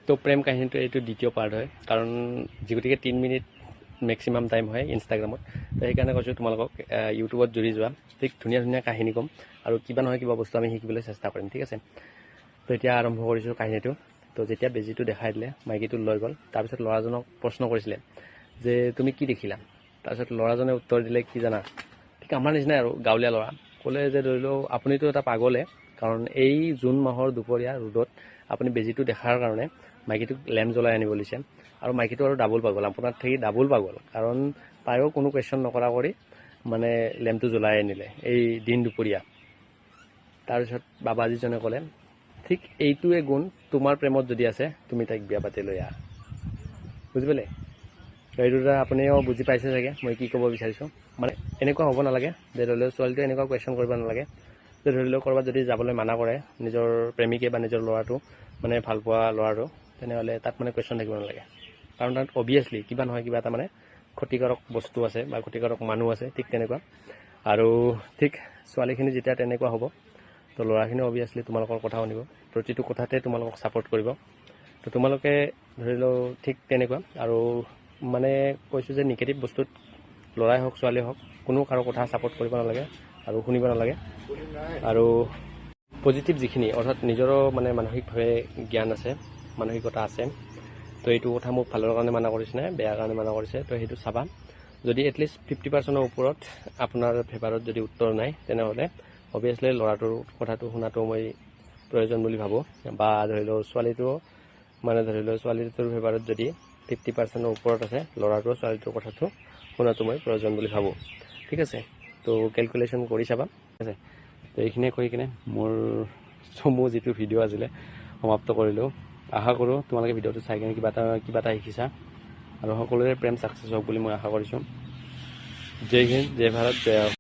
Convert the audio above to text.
তো প্ৰেম কাহিনীটো এইটো দ্বিতীয় পাৰ্ট হয়, কাৰণ গতিকে 3 মিনিট মেক্সিমাম টাইম হয় ইনষ্টাগ্ৰামত। তো সেইকাৰণে কৈছোঁ তোমালোকক ইউটিউবত জুৰি যোৱা, ঠিক ধুনীয়া ধুনীয়া কাহিনী ক'ম আৰু কিবা নহয় কিবা বস্তু আমি শিকিবলৈ চেষ্টা কৰিম, ঠিক আছে। তো এতিয়া আৰম্ভ কৰিছোঁ কাহিনীটো। তো যেতিয়া বেজীটো দেখাই দিলে, মাইকীটো লৈ গ'ল। তাৰপিছত ল'ৰাজনক প্ৰশ্ন কৰিছিলে যে তুমি কি দেখিলা? তাৰপিছত ল'ৰাজনে উত্তৰ দিলে কি জানা, ঠিক আমাৰ নিচিনাই আৰু গাঁৱলীয়া ল'ৰা। ক'লে যে ধৰি লওক আপুনিতো এটা পাগলে, কাৰণ এই জুন মাহৰ দুপৰীয়া ৰ'দত আপুনি বেজীটো দেখাৰ কাৰণে মাইকীটোক লেম্প জ্বলাই আনিব দিছে। আৰু মাইকীটো আৰু ডাবুল পাগল, আপোনাৰ থাকি ডাবুল পাগল, কাৰণ তাইও কোনো কুৱেশ্যন নকৰা কৰি মানে লেম্পটো জ্বলাই আনিলে এই দিন দুপৰীয়া। তাৰপিছত বাবাজীজনে ক'লে ঠিক এইটোৱে গুণ তোমাৰ প্ৰেমত যদি আছে তুমি তাইক বিয়া পাতি লৈ আহা। বুজি পালে? এইটো আপুনিও বুজি পাইছে চাগে মই কি ক'ব বিচাৰিছোঁ। মানে এনেকুৱা হ'ব নালাগে যে ধৰি লওক ছোৱালীটোৱে এনেকুৱা কুৱেশ্যন কৰিব নালাগে যে ধৰি লওক ক'ৰবাত যদি যাবলৈ মানা কৰে নিজৰ প্ৰেমিকে বা নিজৰ ল'ৰাটো, মানে ভাল পোৱা ল'ৰাটো, তেনেহ'লে তাত মানে কুৱেশ্যন থাকিব নালাগে। কাৰণ তাত অভিয়াছলি কিবা নহয় কিবা এটা মানে ক্ষতিকাৰক বস্তু আছে বা ক্ষতিকাৰক মানুহ আছে, ঠিক তেনেকুৱা। আৰু ঠিক ছোৱালীখিনি যেতিয়া তেনেকুৱা হ'ব, তো ল'ৰাখিনি অভিয়াছলি তোমালোকৰ কথা শুনিব, প্ৰতিটো কথাতে তোমালোকক ছাপোৰ্ট কৰিব। তো তোমালোকে ধৰি লওক ঠিক তেনেকুৱা। আৰু মানে কৈছোঁ যে নিগেটিভ বস্তুত ল'ৰাই হওক ছোৱালীয়ে হওক কোনো কাৰো কথা ছাপোৰ্ট কৰিব নালাগে আৰু শুনিব নালাগে। আৰু পজিটিভ যিখিনি, অৰ্থাৎ নিজৰো মানে মানসিকভাৱে জ্ঞান আছে, মানসিকতা আছে, তো এইটো কথা মোক ভালৰ কাৰণে মানা কৰিছে নে বেয়াৰ কাৰণে মানা কৰিছে, তো সেইটো চাবা। যদি এটলিষ্ট 50% ওপৰত আপোনাৰ ফেভাৰত যদি উত্তৰ নাই, তেনেহ'লে অভিয়াছলি ল'ৰাটোৰ কথাটো শুনাটো মই প্ৰয়োজন বুলি ভাবোঁ। বা ধৰি লওক ছোৱালীটো মানে ধৰি লওক ছোৱালীটোৰ ফেভাৰত যদি 50% ওপৰত আছে, ল'ৰাটোৰ ছোৱালীটোৰ কথাটো শুনাটো মই প্ৰয়োজন বুলি ভাবোঁ, ঠিক আছে। তো কেলকুলেশ্যন কৰি চাবা, ঠিক আছে। তো এইখিনিয়ে কৈ কিনে মোৰ চমু যিটো ভিডিঅ' আছিলে সমাপ্ত কৰিলোঁ। আশা কৰোঁ তোমালোকে ভিডিঅ'টো চাই কিনে কিবা এটা শিকিছা আৰু সকলোৰে প্ৰেম ছাকচেছ হওক বুলি মই আশা কৰিছোঁ। জয় হিন্দ, জয় ভাৰত, জয়